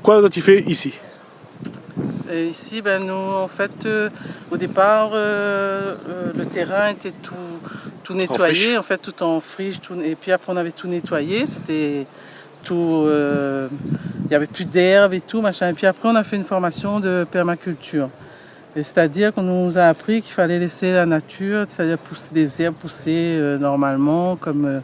Quoi as-tu fait ici? Et ici, ben, nous, en fait, au départ, le terrain était tout nettoyé, en fait, tout en friche. Et puis après, on avait tout nettoyé. C'était tout. Il n'y avait plus d'herbe et tout, machin. Et puis après, on a fait une formation de permaculture. C'est-à-dire qu'on nous a appris qu'il fallait laisser la nature, c'est-à-dire des herbes pousser normalement, comme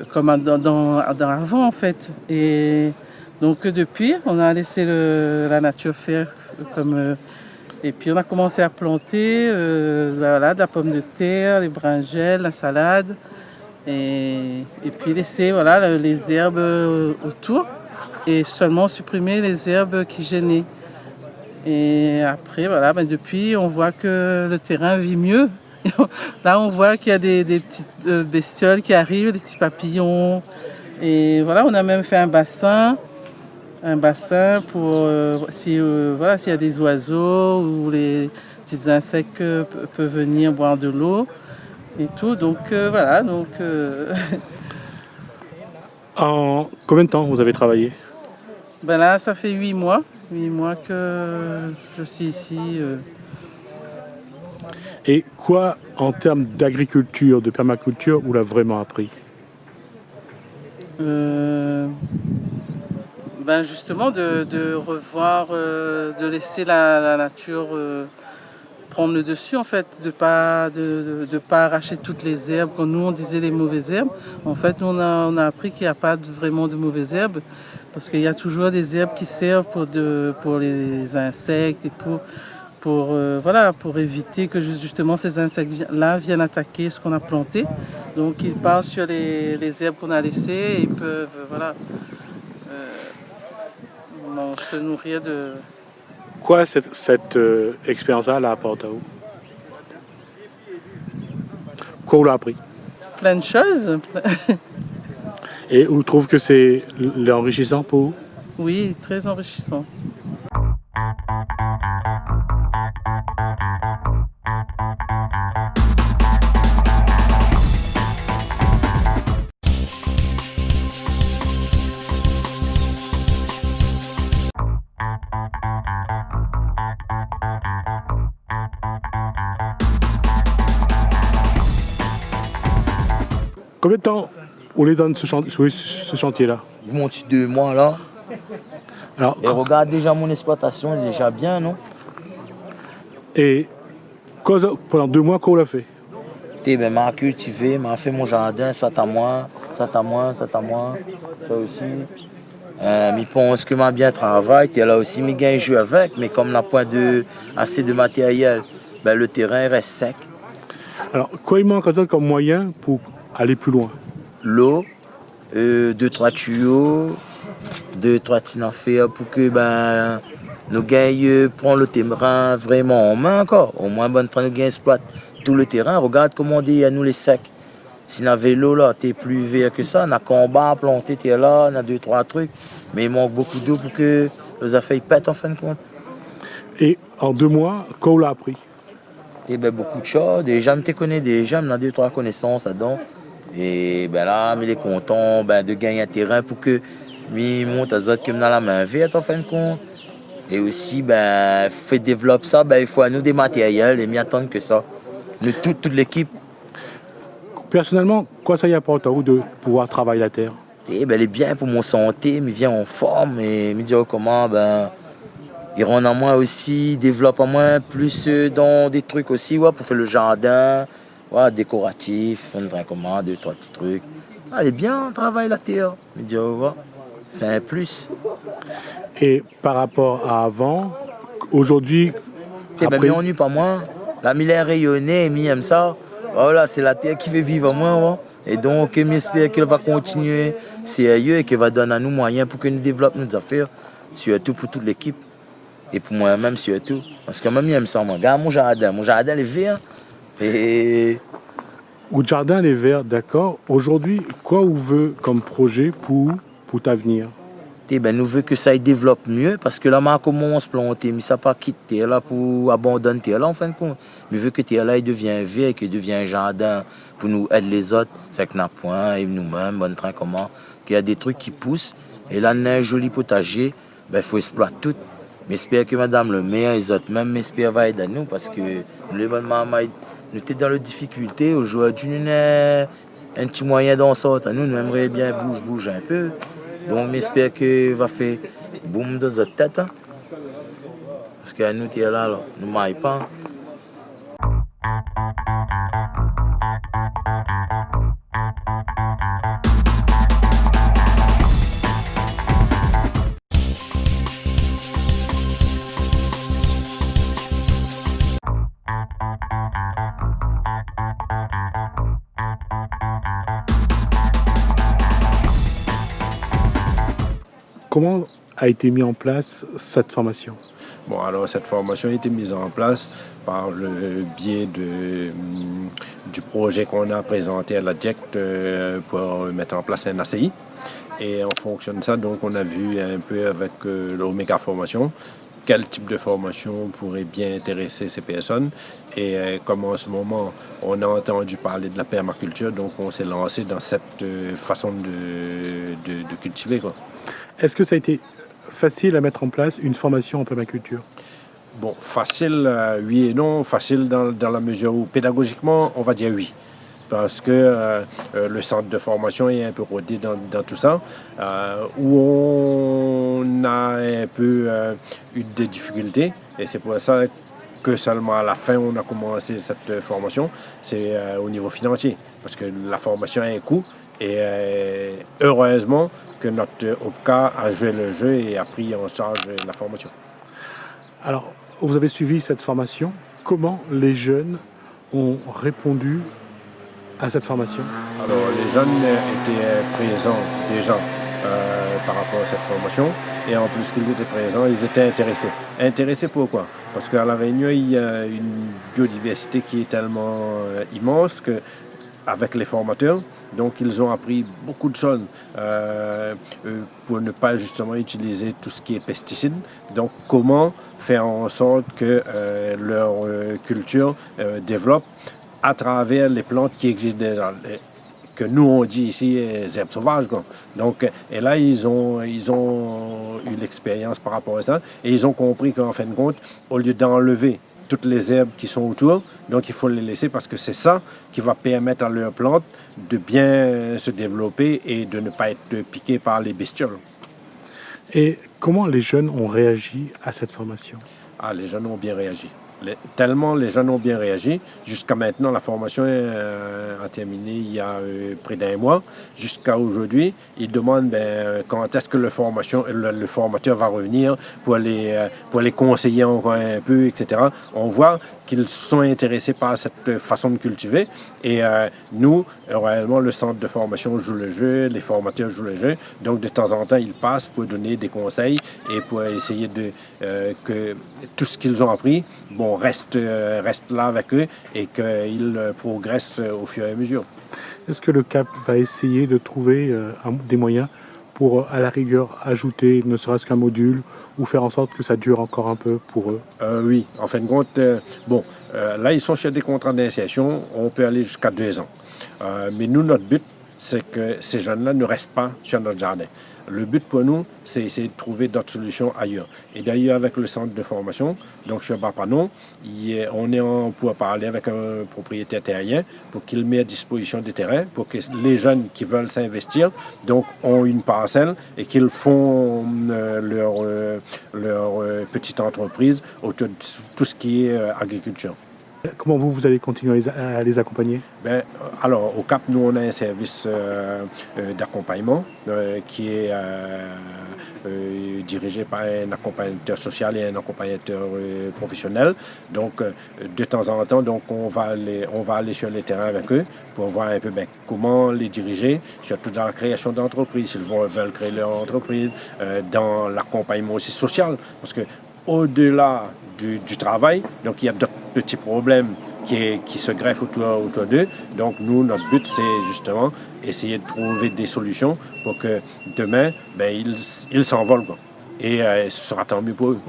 dans avant, en fait. Et donc, depuis, on a laissé la nature faire comme. Et puis on a commencé à planter voilà, de la pomme de terre, les brinjelles, la salade. Et puis laisser voilà, les herbes autour et seulement supprimer les herbes qui gênaient. Et après, voilà, ben depuis, on voit que le terrain vit mieux. Là, on voit qu'il y a des petites bestioles qui arrivent, des petits papillons. Et voilà, on a même fait un bassin pour si voilà, s'il y a des oiseaux ou les petits insectes peuvent venir boire de l'eau et tout. Donc voilà, donc En combien de temps vous avez travaillé? ben là ça fait 8 mois. 8 mois que je suis ici. Et quoi, en termes d'agriculture, de permaculture, vous l'avez vraiment appris? Ben justement de revoir, de laisser la nature prendre le dessus en fait, de pas arracher toutes les herbes. Quand nous on disait les mauvaises herbes, en fait on a appris qu'il n'y a pas vraiment de mauvaises herbes parce qu'il y a toujours des herbes qui servent pour les insectes et voilà, pour éviter que justement ces insectes-là viennent attaquer ce qu'on a planté. Donc ils partent sur les herbes qu'on a laissées et ils peuvent voilà, se nourrir de... Quoi cette expérience-là la apporte à vous? Quoi vous l'a appris? Plein de choses. Et vous trouvez que c'est enrichissant pour vous? Oui, très enrichissant. Combien de temps on est dans ce chantier-là? Mon petit 2 mois là. Alors, Et regarde déjà mon exploitation, elle est déjà bien, non? et pendant 2 mois, qu'on l'a fait? Ben, m'a cultivé, m'a fait mon jardin, ça à moi, ça à moi, ça à moi, ça aussi. Je pense que m'a bien travaillé, t'es là aussi, mes gars jouent avec, mais comme n'a pas assez de matériel, ben, le terrain reste sec. Alors, quoi il manque encore comme moyen pour aller plus loin? L'eau, 2-3 tuyaux, 2-3 petits affaires pour que ben, nos gars prennent le terrain vraiment en main encore. Au moins, ben, nos gars exploitent tout le terrain. Regarde comment on dit à nous les secs. Si on avait l'eau là, t'es plus vert que ça, on a combat, planté, t'es là, on a 2-3 trucs. Mais il manque beaucoup d'eau pour que les affaires pètent en fin de compte. Et en 2 mois, quoi on l'a appris? Et ben beaucoup de choses. Déjà, je te connais déjà, on a 2-3 connaissances là-dedans. Et ben là, il est content ben, de gagner un terrain pour que il monte à Zot comme dans la main verte en fin de compte. Et aussi, ben, fait développer ça, ben, il faut à nous des matériels et m'y attendre que ça. Nous, toute l'équipe. Personnellement, quoi ça y apporte à vous de pouvoir travailler la terre? Et ben, elle est bien pour mon santé, me vient en forme et me dire comment, ben, il rend en moi aussi, développe en moi plus dans des trucs aussi, ouais, pour faire le jardin, ouais, décoratif, comment, 2-3 petits trucs. Ah, elle est bien, on travaille la terre. Me dire, ouais, c'est un plus. Et par rapport à avant, aujourd'hui, Eh ben, après... mais on n'est pas moins. La mille est rayonnée, et aime ça. Voilà, c'est la terre qui veut vivre en moi. Ouais. Et donc, j'espère qu'elle va continuer sérieux et qu'elle va donner à nous moyens pour que nous développions nos affaires, surtout pour toute l'équipe. Et pour moi-même, surtout. Parce que même, j'aime ça, moi. Regarde mon jardin est vert. Et... Votre jardin, les verts, d'accord. Aujourd'hui, quoi vous veut comme projet pour ta venir? Ben, nous voulons que ça développe mieux parce que là, on commence à planter, mais ça pas quitter là pour abandonner terre là en fin de compte. Mais vu que terre là, il devient vert et qu'il devient un jardin pour nous aider les autres, c'est que nous point et nous-mêmes, bon train comment, qu'il y a des trucs qui poussent. Et là, on a un joli potager, ben, faut exploiter tout. J'espère que madame le maire et les autres même m'espèrent va aider nous parce que nous les bonnes mamans, nous sommes dans la difficulté. Aujourd'hui, nous avons un petit moyen d'en sortir. Nous aimerions bien bouger un peu. Donc j'espère que va faire boum dans notre tête. Hein. Parce que nous sommes là, nous ne maillons pas. Comment a été mis en place cette formation? Bon, alors cette formation a été mise en place par le biais du projet qu'on a présenté à la DIECT pour mettre en place un ACI. Et en fonction de ça, donc, on a vu un peu avec l'Omega Formation quel type de formation pourrait bien intéresser ces personnes. Et comme en ce moment, on a entendu parler de la permaculture, donc on s'est lancé dans cette façon de cultiver, quoi. Est-ce que ça a été facile à mettre en place une formation en permaculture? Bon, facile, oui et non. Facile dans la mesure où, pédagogiquement, on va dire oui. Parce que le centre de formation est un peu rodé dans tout ça, où on a un peu eu des difficultés. Et c'est pour ça que seulement à la fin, on a commencé cette formation. C'est au niveau financier. Parce que la formation a un coût. Et heureusement que notre OPCA a joué le jeu et a pris en charge la formation. Alors, vous avez suivi cette formation. Comment les jeunes ont répondu à cette formation? Alors, les jeunes étaient présents déjà par rapport à cette formation. Et en plus qu'ils étaient présents, ils étaient intéressés. Intéressés pourquoi? Parce qu'à La Réunion, il y a une biodiversité qui est tellement immense que avec les formateurs, donc ils ont appris beaucoup de choses pour ne pas justement utiliser tout ce qui est pesticides. Donc comment faire en sorte que leur culture développe à travers les plantes qui existent déjà, que nous on dit ici les herbes sauvages, quoi. Donc, et là ils ont eu l'expérience par rapport à ça et ils ont compris qu'en fin de compte, au lieu d'enlever toutes les herbes qui sont autour, donc il faut les laisser parce que c'est ça qui va permettre à leurs plantes de bien se développer et de ne pas être piquées par les bestioles. Et comment les jeunes ont réagi à cette formation? Ah, les jeunes ont bien réagi. Tellement les jeunes ont bien réagi. Jusqu'à maintenant, la formation a terminé il y a près d'un mois. Jusqu'à aujourd'hui, ils demandent quand est-ce que le formateur va revenir pour les conseiller encore un peu, etc. On voit qu'ils sont intéressés par cette façon de cultiver. Et nous, réellement, le centre de formation joue le jeu, les formateurs jouent le jeu. Donc, de temps en temps, ils passent pour donner des conseils et pour essayer que tout ce qu'ils ont appris, reste là avec eux et qu'ils progressent au fur et à mesure. Est-ce que le CAP va essayer de trouver des moyens pour, à la rigueur, ajouter ne serait-ce qu'un module ou faire en sorte que ça dure encore un peu pour eux? Oui, en fin de compte, là, ils sont sur des contrats d'initiation, on peut aller jusqu'à 2 ans. Mais nous, notre but, c'est que ces jeunes-là ne restent pas sur notre jardin. Le but pour nous, c'est essayer de trouver d'autres solutions ailleurs. Et d'ailleurs, avec le centre de formation, donc sur Bapanon, on est en pour parler avec un propriétaire terrien pour qu'il mette à disposition des terrains pour que les jeunes qui veulent s'investir donc ont une parcelle et qu'ils font leur petite entreprise autour de tout ce qui est agriculture. Comment vous allez continuer à les accompagner? Alors, au CAP, nous, on a un service d'accompagnement qui est dirigé par un accompagnateur social et un accompagnateur professionnel. Donc, de temps en temps, donc, on va aller sur les terrains avec eux pour voir un peu comment les diriger, surtout dans la création d'entreprises, s'ils veulent créer leur entreprise, dans l'accompagnement aussi social, parce que au-delà du travail, donc il y a d'autres petits problèmes qui se greffent autour d'eux. Donc nous, notre but, c'est justement essayer de trouver des solutions pour que demain, ils s'envolent, quoi. Et ce sera tant mieux pour eux.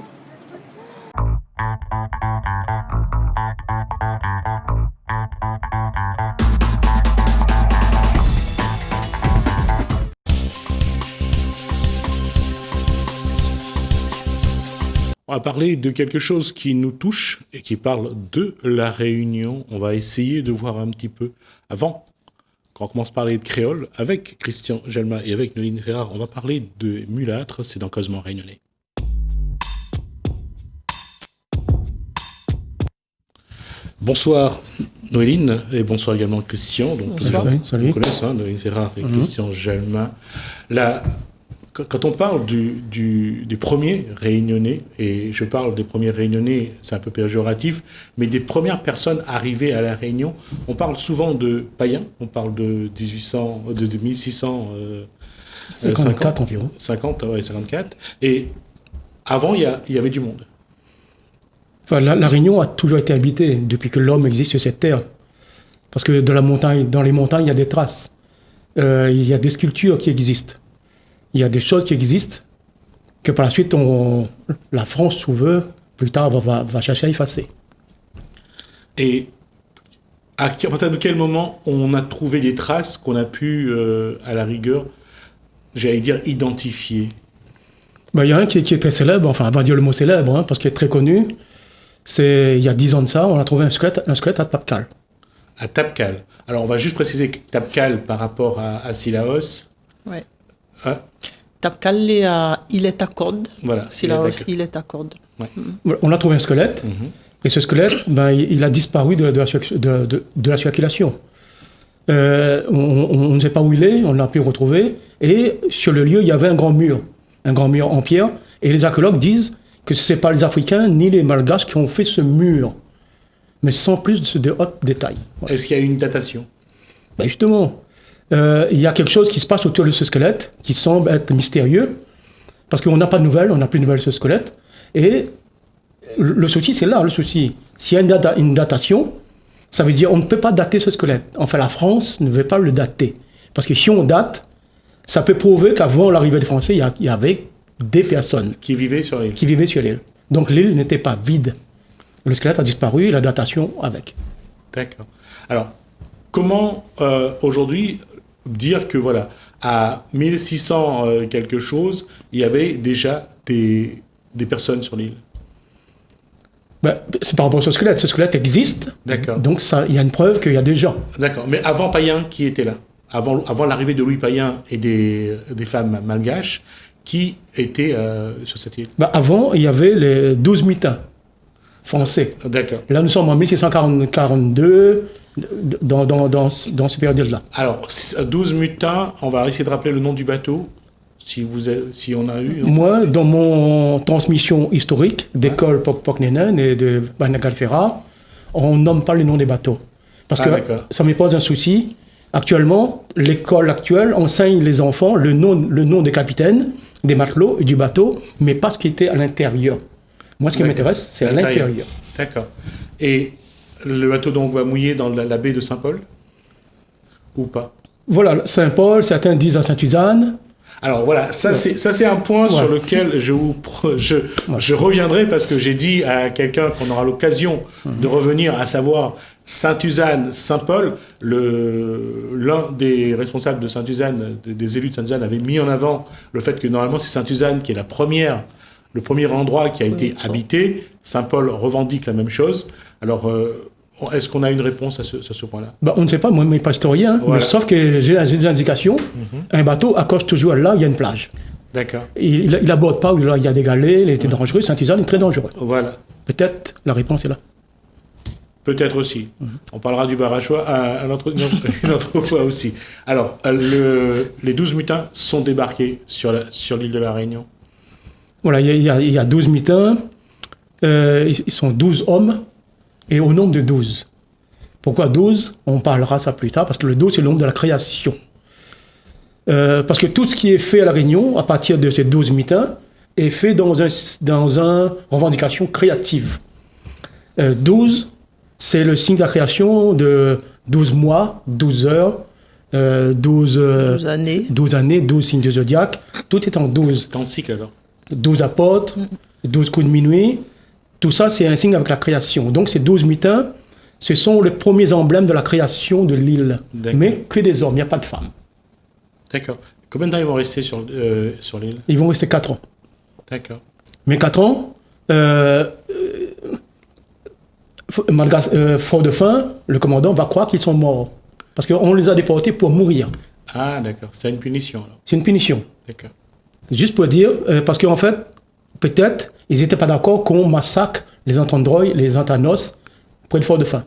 On va parler de quelque chose qui nous touche et qui parle de la Réunion. On va essayer de voir un petit peu, avant qu'on commence à parler de créole, avec Christian Gelma et avec Noéline Ferrard, on va parler de mulâtre, c'est dans Causement Réunionnais. Bonsoir Noéline et bonsoir également Christian. Donc, Salut. On connaît ça, Noéline Ferrard et Christian Gelma. Quand on parle des premiers Réunionnais, et je parle des premiers Réunionnais, c'est un peu péjoratif, mais des premières personnes arrivées à la Réunion, on parle souvent de païens, on parle de 1654 environ. 54. Et avant, il y avait du monde. Enfin, la Réunion a toujours été habitée depuis que l'homme existe sur cette terre. Parce que dans les montagnes, il y a des traces. Il y a des sculptures qui existent. Il y a des choses qui existent que par la suite, la France, sous plus tard, va chercher à effacer. Et à partir de quel moment on a trouvé des traces qu'on a pu, à la rigueur, j'allais dire, identifier? Il y a un qui est très célèbre, enfin, on va dire le mot célèbre, parce qu'il est très connu. Il y a 10 ans de ça, on a trouvé un squelette à Tapcal. À Tapcal. Alors, on va juste préciser que Tapcal par rapport à Sillaos. Ouais. Hein? Tapcal est à Île-et-Acorde. Voilà. Sillaos, Île-et-Acorde. Ouais. On a trouvé un squelette, et ce squelette, il a disparu de la circulation. On ne sait pas où il est, on l'a pu le retrouver, et sur le lieu, il y avait un grand mur en pierre, et les archéologues disent que ce n'est pas les Africains ni les Malgaches qui ont fait ce mur, mais sans plus de haut détail. Ouais. Est-ce qu'il y a une datation? Justement, il y a quelque chose qui se passe autour de ce squelette qui semble être mystérieux, parce qu'on n'a pas de nouvelles, on n'a plus de nouvelles de ce squelette, et le souci, c'est là le souci. S'il y a une datation, ça veut dire qu'on ne peut pas dater ce squelette. Enfin, la France ne veut pas le dater, parce que si on date, ça peut prouver qu'avant l'arrivée des Français, il y avait des personnes qui vivaient sur l'île. Donc l'île n'était pas vide. Le squelette a disparu, la datation avec. D'accord. Alors, comment aujourd'hui dire que voilà, à 1600 quelque chose, il y avait déjà des personnes sur l'île? C'est par rapport à ce squelette. Ce squelette existe. D'accord. Donc il y a une preuve qu'il y a des gens. D'accord. Mais avant Payen, qui était là? Avant l'arrivée de Louis Payen et des femmes malgaches, qui étaient sur cette île? Avant, il y avait les 12 mutins français. D'accord. Là, nous sommes en 1642, dans ces périodes-là. Alors, 12 mutins, on va essayer de rappeler le nom du bateau, si on a eu. Moi, dans mon transmission historique d'école Poknenen et de Banagal Ferra, on nomme pas le nom des bateaux. Parce que ça me pose un souci. Actuellement, l'école actuelle enseigne les enfants le nom des capitaines, des matelots et du bateau, mais pas ce qui était à l'intérieur. Moi, ce qui m'intéresse, c'est à l'intérieur. D'accord. Et le bateau donc va mouiller dans la baie de Saint-Paul? Ou pas? Voilà, Saint-Paul, certains disent à Sainte-Suzanne. Alors voilà, ça c'est un point sur lequel je reviendrai, parce que j'ai dit à quelqu'un qu'on aura l'occasion de revenir, à savoir Sainte-Suzanne, Saint-Paul. L'un des responsables de Sainte-Suzanne, des élus de Sainte-Suzanne, avait mis en avant le fait que normalement c'est Sainte-Suzanne qui est le premier endroit qui a été habité. Saint-Paul revendique la même chose. Alors, est-ce qu'on a une réponse à ce point-là? On ne sait pas, moi, je ne suis pas historien, mais sauf que j'ai des indications. Un bateau accroche toujours là où il y a une plage. D'accord. Il n'aborde pas où il y a des galets, il était dangereux. Saint-Suzanne est très dangereux. Voilà. Peut-être la réponse est là. Peut-être aussi. On parlera du Barachois une autre fois aussi. Alors, les 12 mutins sont débarqués sur l'île de la Réunion. Voilà, il y a 12 mutins. Ils sont 12 hommes. Et au nombre de 12. Pourquoi 12? On parlera ça plus tard, parce que le 12, c'est le nombre de la création. Parce que tout ce qui est fait à La Réunion, à partir de ces 12 mutins, est fait dans une revendication créative. 12, c'est le signe de la création de 12 mois, 12 heures, 12 années, 12 signes de zodiaque. Tout est en 12. C'est en cycle alors. 12 apôtres, 12 coups de minuit. Tout ça, c'est un signe avec la création. Donc, ces 12 mutins, ce sont les premiers emblèmes de la création de l'île. Mais que des hommes, il n'y a pas de femmes. D'accord. Combien de temps ils vont rester sur l'île? Ils vont rester 4 ans. D'accord. Mais 4 ans, Fort-Dauphin, le commandant va croire qu'ils sont morts. Parce qu'on les a déportés pour mourir. Ah, d'accord. C'est une punition, alors. C'est une punition. D'accord. Juste pour dire, parce qu'en fait, peut-être, ils n'étaient pas d'accord qu'on massacre les Antandroy, les Antanos, près de Fort-Dauphin.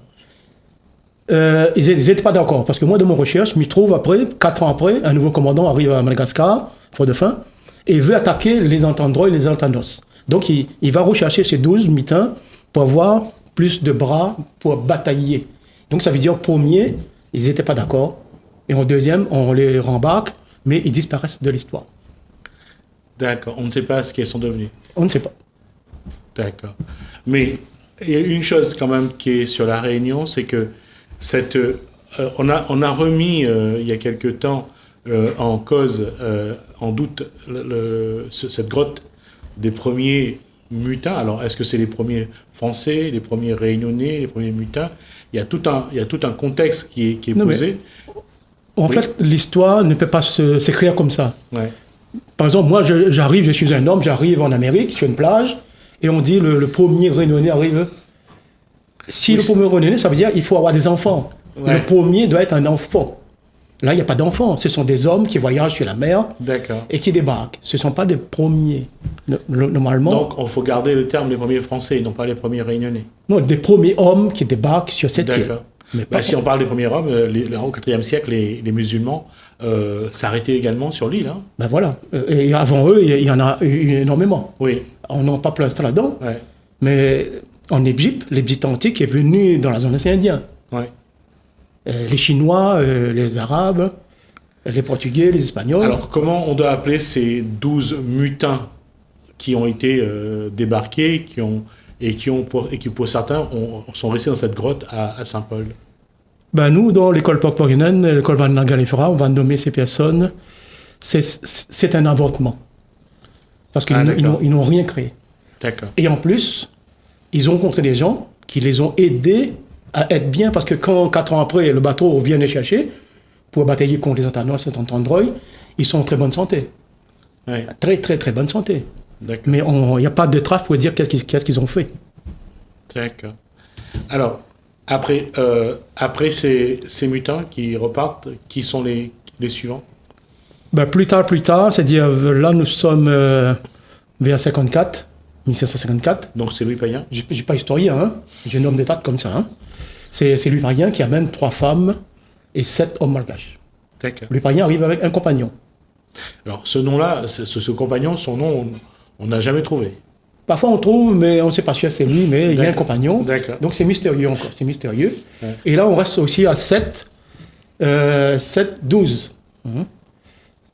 Ils n'étaient pas d'accord. Parce que moi, de mon recherche, je m'y trouve après, 4 ans après, un nouveau commandant arrive à Madagascar, Fort-Dauphin, et veut attaquer les Antandroy, les Antanos. Donc, il va rechercher ces 12 mutins pour avoir plus de bras pour batailler. Donc, ça veut dire, premier, ils n'étaient pas d'accord. Et en deuxième, on les rembarque, mais ils disparaissent de l'histoire. D'accord. On ne sait pas ce qu'ils sont devenus. On ne sait pas. D'accord. Mais il y a une chose quand même qui est sur la Réunion, c'est que on a remis il y a quelque temps en cause, en doute, cette grotte des premiers mutins. Alors, est-ce que c'est les premiers Français, les premiers Réunionnais, les premiers mutins? Il y a tout un contexte qui est posé. En fait, l'histoire ne peut pas s'écrire comme ça. Ouais. Par exemple, moi, je suis un homme, j'arrive en Amérique, sur une plage, et on dit le premier Réunionnais arrive. Si le premier Réunionnais, ça veut dire qu'il faut avoir des enfants. Ouais. Le premier doit être un enfant. Là, il n'y a pas d'enfants. Ce sont des hommes qui voyagent sur la mer et qui débarquent. Ce ne sont pas des premiers, normalement. Donc, il faut garder le terme les premiers Français, non pas les premiers Réunionnais. Non, des premiers hommes qui débarquent sur cette île. D'accord. Si on parle des premiers hommes, au IVe siècle, les musulmans s'arrêtaient également sur l'île. Hein. Ben voilà. Et avant eux, il y en a eu énormément. Oui. On n'a pas plein là-dedans. Ouais. Mais en Égypte, l'Égypte antique est venue dans la zone océan Indien. Ouais. Les Chinois, les Arabes, les Portugais, les Espagnols. Alors, comment on doit appeler ces 12 mutins qui ont été débarqués, qui pour certains sont restés dans cette grotte à Saint-Paul? Ben nous, dans l'école Pogpoginen, l'école Van Galifera, on va nommer ces personnes. C'est un inventement. Parce qu'ils n'ont rien créé. D'accord. Et en plus, ils ont rencontré des gens qui les ont aidés à être bien, parce que quand 4 ans après, le bateau vient les chercher pour batailler contre les Antanos et les Antandroy, ils sont en très bonne santé. Ouais. Très, très, très bonne santé. D'accord. Mais il n'y a pas de trace pour dire qu'est-ce qu'ils ont fait. D'accord. Alors, après ces mutins qui repartent, qui sont les suivants? Ben, plus tard, c'est-à-dire là, nous sommes vers 1754. Donc c'est Louis Payen? Je ne suis pas historien, hein. Je nomme des dates comme ça. Hein. C'est Louis Payen qui amène 3 femmes et 7 hommes malgaches. D'accord. Louis Payen arrive avec un compagnon. Alors ce nom-là, ce compagnon, son nom, on n'a jamais trouvé. Parfois on trouve, mais on ne sait pas si c'est lui, mais il y a un compagnon. D'accord. Donc c'est mystérieux encore, c'est mystérieux. Ouais. Et là on reste aussi à 12.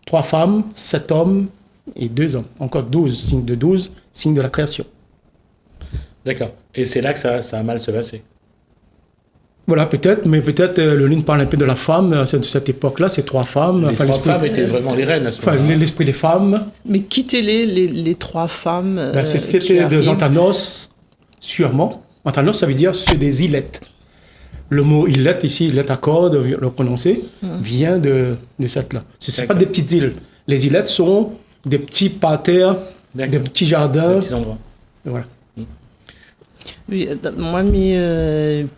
3 femmes, 7 hommes et 2 hommes. Encore 12, signe de 12, signe de la création. D'accord. Et c'est là que ça a mal se passé. Voilà, peut-être, mais peut-être le livre parle un peu de la femme, de cette époque-là, ces 3 femmes. Les 3 femmes étaient vraiment les reines à ce moment-là. L'esprit des femmes. Mais quittez-les, les 3 femmes. C'était des Antanos, sûrement. Antanos, ça veut dire c'est des îlettes. Le mot îlette ici, îlette à corde, le prononcer, vient de cette là. Ce n'est pas des petites îles. Les îlettes sont des petits parterres, des petits jardins. Des petits endroits. Voilà. Oui, moi,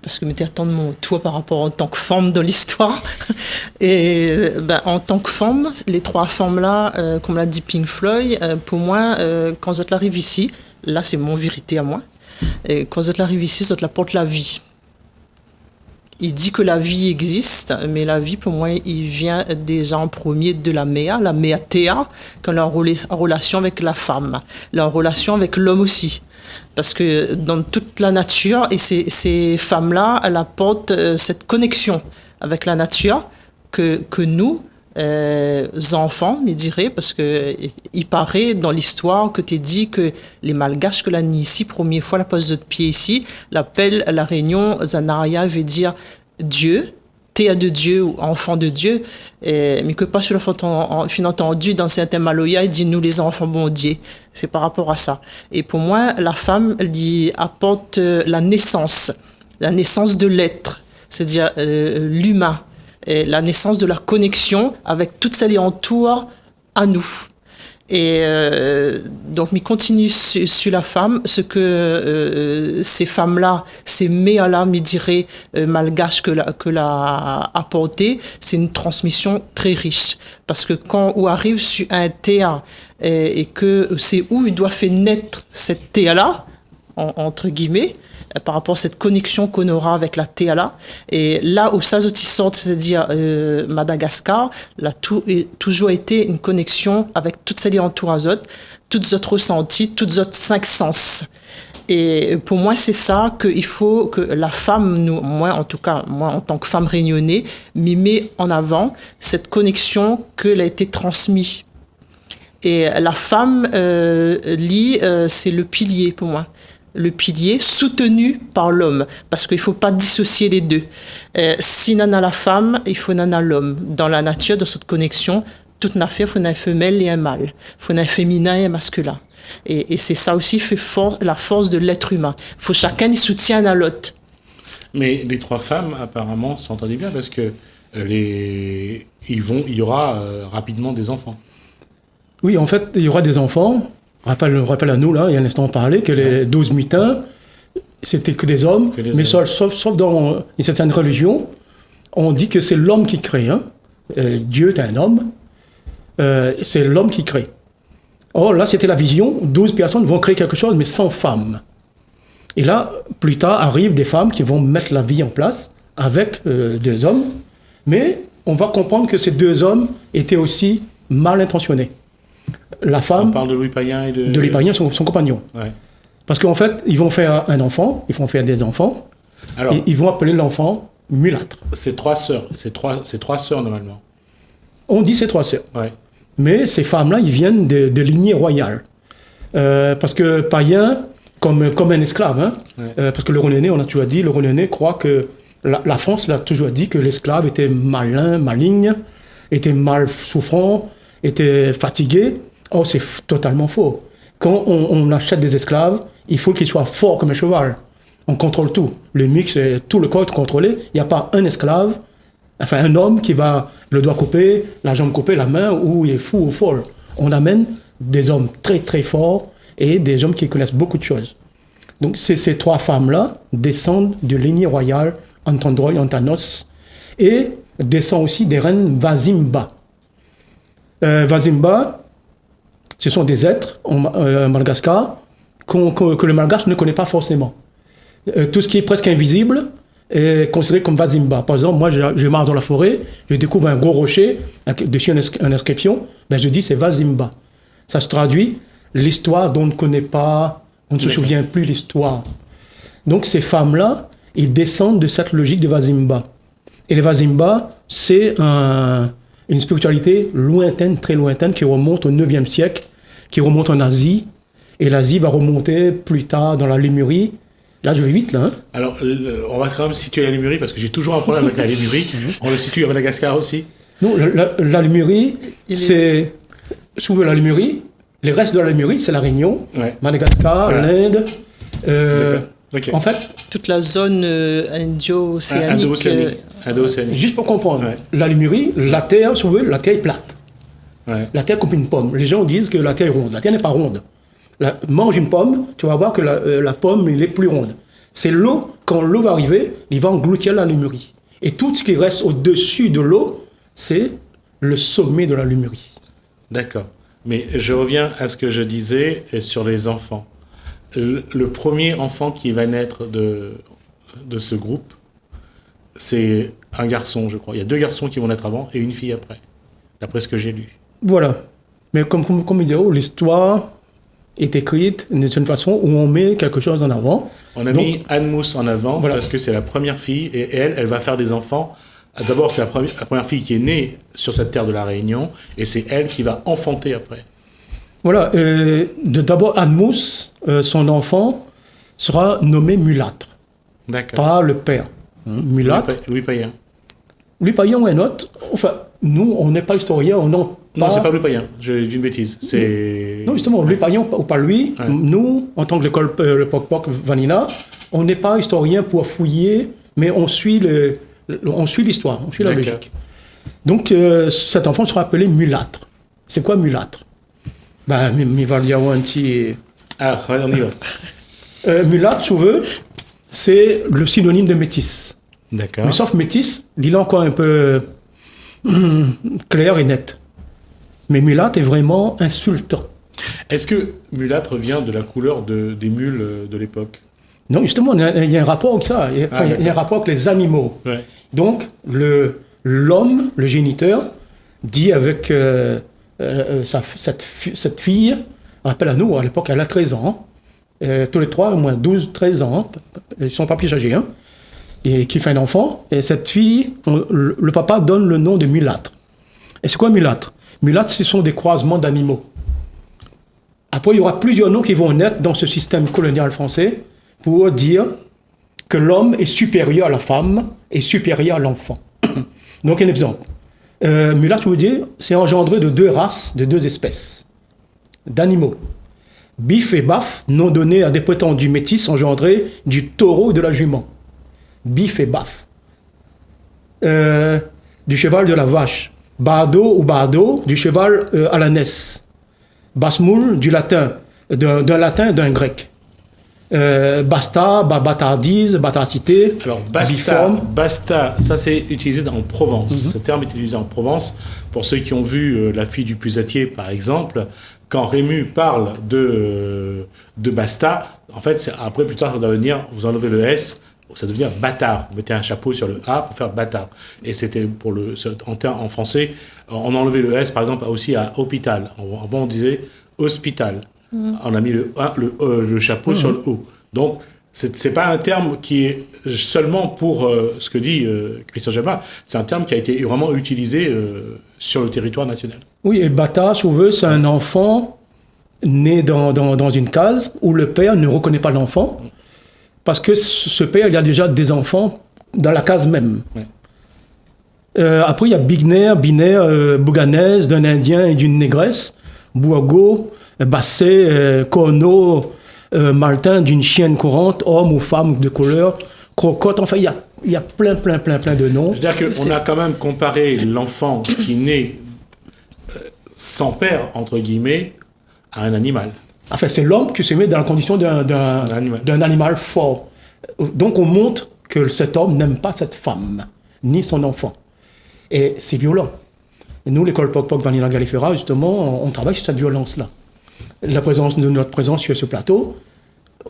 parce que je attendre mon tour par rapport en tant que femme dans l'histoire. Et en tant que femme, les 3 femmes-là, comme l'a dit Pink Floyd, pour moi, quand vous arrivez ici, là c'est mon vérité à moi, et quand vous arrivez ici, vous apporte la vie. Il dit que la vie existe, mais la vie, pour moi, il vient déjà en premier de la mea Théa, quand la relation avec la femme, la relation avec l'homme aussi. Parce que dans toute la nature, et ces femmes-là, elles apportent cette connexion avec la nature que nous, enfants, je dirais, parce qu'il paraît dans l'histoire que tu dit que les Malgaches que l'on ici, première fois la pose de pied ici, l'appel à la Réunion, Zanaria veut dire Dieu, Théa de Dieu ou enfant de Dieu, mais que pas sur le fait entendu dans certains Maloya, il dit nous les enfants bon Dieu. C'est par rapport à ça. Et pour moi, la femme lui apporte la naissance de l'être, c'est-à-dire l'humain. Et la naissance de la connexion avec toutes celles qui entourent à nous. Et donc, il continue sur la femme, ce que ces femmes-là, ces méas-là, me diraient malgaches que l'a apporté, c'est une transmission très riche. Parce que quand on arrive sur un théâtre et que c'est où il doit faire naître cette théâtre-là, entre guillemets, par rapport à cette connexion qu'on aura avec la théâtre, et là où ça sort, c'est-à-dire Madagascar, là toujours été une connexion avec toutes ces entourages, toutes autres ressentis, toutes autres 5 sens. Et pour moi, c'est ça qu'il faut que la femme, moi en tant que femme réunionnais, m'y met en avant cette connexion qu'elle a été transmise. Et la femme, c'est le pilier pour moi. Le pilier soutenu par l'homme, parce qu'il ne faut pas dissocier les deux. Si nana la femme, il faut nana l'homme. Dans la nature, dans cette connexion, toute affaire, il faut un femelle et un mâle. Il faut un féminin et un masculin. Et c'est ça aussi fait la force de l'être humain. Il faut chacun y soutienne à l'autre. Mais les 3 femmes, apparemment, s'entendaient bien, parce que il y aura rapidement des enfants. Oui, en fait, il y aura des enfants. Rappelle à nous, là, il y a un instant, on parlait que les 12 mutins, c'était que des hommes, mais sauf dans une certaine religion, on dit que c'est l'homme qui crée. Hein. Dieu est un homme, c'est l'homme qui crée. Or, là, c'était la vision, 12 personnes vont créer quelque chose, mais sans femmes. Et là, plus tard, arrivent des femmes qui vont mettre la vie en place avec 2 hommes, mais on va comprendre que ces 2 hommes étaient aussi mal intentionnés. La femme... On parle de Louis Payen et de... De Louis Payen, son compagnon. Ouais. Parce qu'en fait, ils vont faire un enfant, ils vont faire des enfants, alors, et ils vont appeler l'enfant mulâtre. C'est 3 sœurs, c'est 3 sœurs normalement. On dit c'est 3 sœurs. Ouais. Mais ces femmes-là, ils viennent de lignées royales. Parce que Payen, comme un esclave, hein, ouais. Parce que le Rouennais, on a toujours dit, le Rouennais croit que la France l'a toujours dit que l'esclave était malin, maligne, était mal souffrant, était fatigué. Oh, c'est totalement faux. Quand on achète des esclaves, il faut qu'ils soient forts comme un cheval. On contrôle tout. Le mix, tout le corps est contrôlé. Il n'y a pas un esclave, enfin un homme qui va le doigt coupé, la jambe coupée, la main, ou il est fou ou folle. On amène des hommes très très forts et des hommes qui connaissent beaucoup de choses. Donc ces 3 femmes-là descendent de lignée royale Antandroy, Antanos, et descendent aussi des reines Vazimba. Vazimba, ce sont des êtres en Madagascar que le malgache ne connaît pas forcément. Tout ce qui est presque invisible est considéré comme Vazimba. Par exemple, moi, je marche dans la forêt, je découvre un gros rocher, dessus une inscription, ben je dis c'est Vazimba. Ça se traduit l'histoire dont on ne connaît pas, on ne se souvient plus l'histoire. Donc ces femmes-là, ils descendent de cette logique de Vazimba. Et les Vazimba, c'est une spiritualité lointaine, très lointaine, qui remonte au 9e siècle, qui remonte en Asie, et l'Asie va remonter plus tard dans la Lémurie. Là, je vais vite, là. Hein. Alors, on va quand même situer la Lémurie, parce que j'ai toujours un problème avec la Lémurie. On le situe à Madagascar aussi. Non, la Lémurie, c'est... Sous la Lémurie, les restes de la Lémurie, c'est la Réunion, ouais. Madagascar, voilà. L'Inde. Okay. En fait... Toute la zone indo-océanique. Indo-océanique. Juste pour comprendre, ouais. La Lémurie, la Terre, si vous voulez, la Terre est plate. Ouais. La Terre comme une pomme. Les gens disent que la Terre est ronde. La Terre n'est pas ronde. Mange une pomme, tu vas voir que la pomme, elle est plus ronde. C'est l'eau, quand l'eau va arriver, il va engloutir la Lémurie. Et tout ce qui reste au-dessus de l'eau, c'est le sommet de la Lémurie. D'accord. Mais je reviens à ce que je disais sur les enfants. Le premier enfant qui va naître de ce groupe, c'est un garçon, je crois. Il y a 2 garçons qui vont naître avant et une fille après, d'après ce que j'ai lu. Voilà. Mais comme il dit, l'histoire est écrite d'une façon où on met quelque chose en avant. On a mis Anne Mousse en avant, voilà. Parce que c'est la première fille et elle va faire des enfants. D'abord, c'est la première fille qui est née sur cette terre de la Réunion et c'est elle qui va enfanter après. Voilà. D'abord, Anne Mousse, son enfant, sera nommé mulâtre. D'accord. Par le père. Mulâtre. Louis Payen. Louis Payen ou un autre. Enfin, nous, on n'est pas historien, on n'en... Non, c'est pas Louis Payen, j'ai dit une bêtise. C'est... Non, justement, Louis Payen ou pas lui, ouais. Nous, en tant que l'école le Poc Vanina, on n'est pas historien pour fouiller, mais on suit l'histoire, on suit la logique. Donc, cet enfant sera appelé mulâtre. C'est quoi mulâtre ? Ben, il va y avoir un petit... Ah, ouais, on y va. Mulâtre, si vous voulez, c'est le synonyme de métis. D'accord. Mais sauf métis, dis-le encore un peu clair et net. Mais mulâtre est vraiment insultant. Est-ce que mulâtre vient de la couleur des mules de l'époque? Non, justement, il y a un rapport avec ça. Il y a un rapport avec les animaux. Ouais. Donc, l'homme, le géniteur, dit avec cette fille, rappelle à nous, à l'époque, elle a 13 ans, tous les trois, au moins 12, 13 ans, ils ne sont pas plus âgés, hein, et qui fait un enfant, et cette fille, le papa donne le nom de mulâtre. Et c'est quoi mulâtre? Mulâtre, ce sont des croisements d'animaux. Après, il y aura plusieurs noms qui vont naître dans ce système colonial français pour dire que l'homme est supérieur à la femme et supérieur à l'enfant. Donc, un exemple. Mulâtre, je veux dire, c'est engendré de deux races, de deux espèces d'animaux. Bif et baf, nom donné à des prétendus métis engendrés du taureau et de la jument. Bif et baf. Du cheval de la vache. Bardo ou bardo, du cheval à l'ânesse. Basmoul, du latin, d'un latin et d'un grec. Basta, batardise, batacité. Alors basta, ça c'est utilisé en Provence. Ce terme est utilisé en Provence. Pour ceux qui ont vu La fille du pusatier, par exemple, quand Rému parle de basta, en fait, après plus tard, ça doit venir, vous enlevez le S, ça devient bâtard. Vous mettez un chapeau sur le A pour faire bâtard. Et c'était en français, on enlevait le S, par exemple, aussi à hôpital. Avant, on disait hospital. On a mis le chapeau sur le O. Donc, c'est pas un terme qui est seulement pour ce que dit Christian Jamin, c'est un terme qui a été vraiment utilisé sur le territoire national. Oui, et bâtard, si vous voulez, c'est un enfant né dans une case où le père ne reconnaît pas l'enfant parce que ce père, il a déjà des enfants dans la case même. Ouais. Après, il y a binaire, bouganaise, d'un Indien et d'une négresse, Bouago, Bassé, Corneau, Maltin, d'une chienne courante, homme ou femme de couleur, crocotte, enfin, il y a plein de noms. C'est-à-dire qu'on a quand même comparé l'enfant qui naît sans père, entre guillemets, à un animal. Enfin, c'est l'homme qui se met dans la condition d'un animal fort. Donc, on montre que cet homme n'aime pas cette femme, ni son enfant. Et c'est violent. Et nous, l'école Poc-Poc Vanilla Gallifera, justement, on travaille sur cette violence-là. Notre présence sur ce plateau,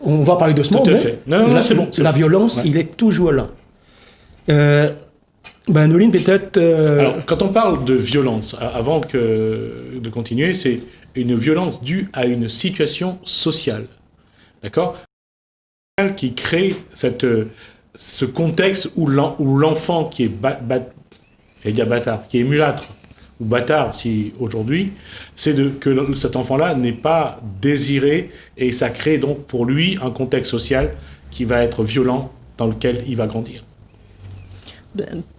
on va parler de ce mot. Tout à fait. Non, c'est bon. La violence, il est toujours là. Noline, peut-être... Alors, quand on parle de violence, avant de continuer, c'est une violence due à une situation sociale. D'accord ? Qui crée ce contexte où l'enfant qui est bâtard, qui est mulâtre, ou bâtard si aujourd'hui, c'est que cet enfant-là n'est pas désiré et ça crée donc pour lui un contexte social qui va être violent dans lequel il va grandir.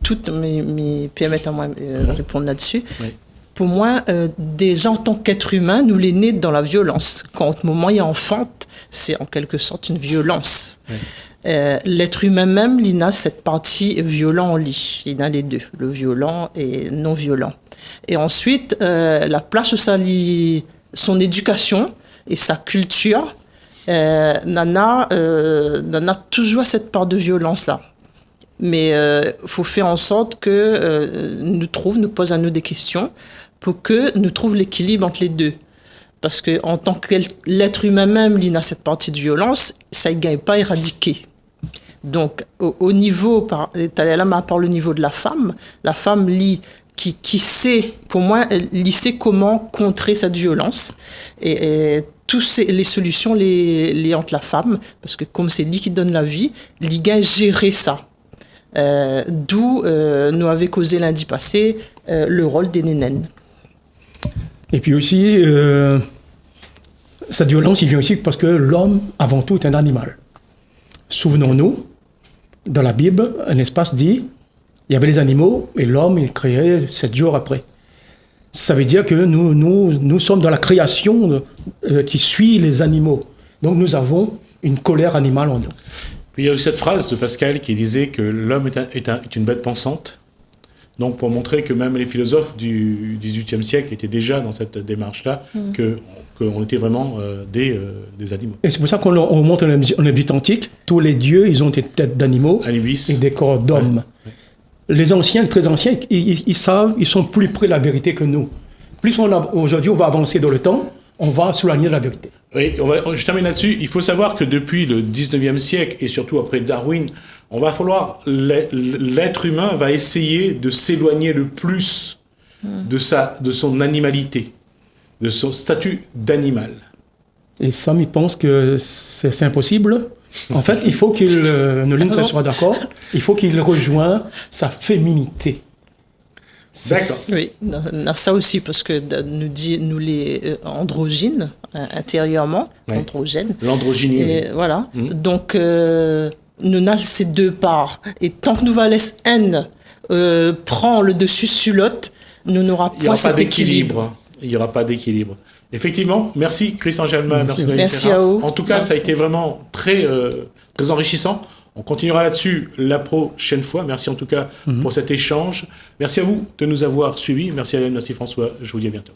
Toutes mes permettent à moi répondre là-dessus. Oui. Pour moi, déjà en tant qu'être humain, nous les nés dans la violence. Quand au moment il enfante, c'est en quelque sorte une violence. Oui. L'être humain même, il a cette partie violent en lui. Il a les deux, le violent et non violent. Et ensuite, la place où ça lie son éducation et sa culture, Nana toujours cette part de violence-là. Mais faut faire en sorte que nous pose à nous des questions pour que nous trouvions l'équilibre entre les deux. Parce que en tant que l'être humain même, il a cette partie de violence, ça ne gagne pas éradiquer. Donc, au niveau, par le niveau de la femme qui sait, pour moi, elle sait comment contrer cette violence. Et toutes les solutions, les entre la femme, parce que comme c'est lui qui donne la vie, il gagne gérer ça. D'où nous avait causé lundi passé le rôle des nénènes. Et puis aussi, cette violence, il vient aussi parce que l'homme, avant tout, est un animal. Souvenons-nous, dans la Bible, un espace dit, il y avait les animaux et l'homme est créé 7 jours après. Ça veut dire que nous sommes dans la création qui suit les animaux. Donc nous avons une colère animale en nous. Puis il y a eu cette phrase de Pascal qui disait que l'homme est une bête pensante, Donc pour montrer que même les philosophes du XVIIIe siècle étaient déjà dans cette démarche-là, qu'on était vraiment des animaux. Et c'est pour ça qu'on montre en Égypte antique, tous les dieux, ils ont des têtes d'animaux Anubis. et des corps d'hommes. Ouais. Les anciens, les très anciens, ils savent, ils sont plus près de la vérité que nous. Plus aujourd'hui, on va avancer dans le temps, on va s'éloigner de la vérité. Oui, je termine là-dessus. Il faut savoir que depuis le 19e siècle, et surtout après Darwin, l'être humain va essayer de s'éloigner le plus de son animalité, de son statut d'animal. Et Sam, il pense que c'est impossible. En fait, il faut qu'il, Noline soit d'accord, il faut qu'il rejoigne sa féminité. D'accord. Oui, ça aussi, parce que nous les androgynes, intérieurement, androgènes. L'androgynie, oui. Voilà. Donc, nous avons ces deux parts. Et tant que nous va laisser N prend le dessus sur l'autre, nous n'aura pas cet équilibre. Il n'y aura pas d'équilibre. Effectivement, merci Christian Gelman, merci à vous. En tout cas, ça a été vraiment très enrichissant. On continuera là-dessus la prochaine fois. Merci en tout cas pour cet échange. Merci à vous de nous avoir suivis. Merci Hélène, merci François. Je vous dis à bientôt.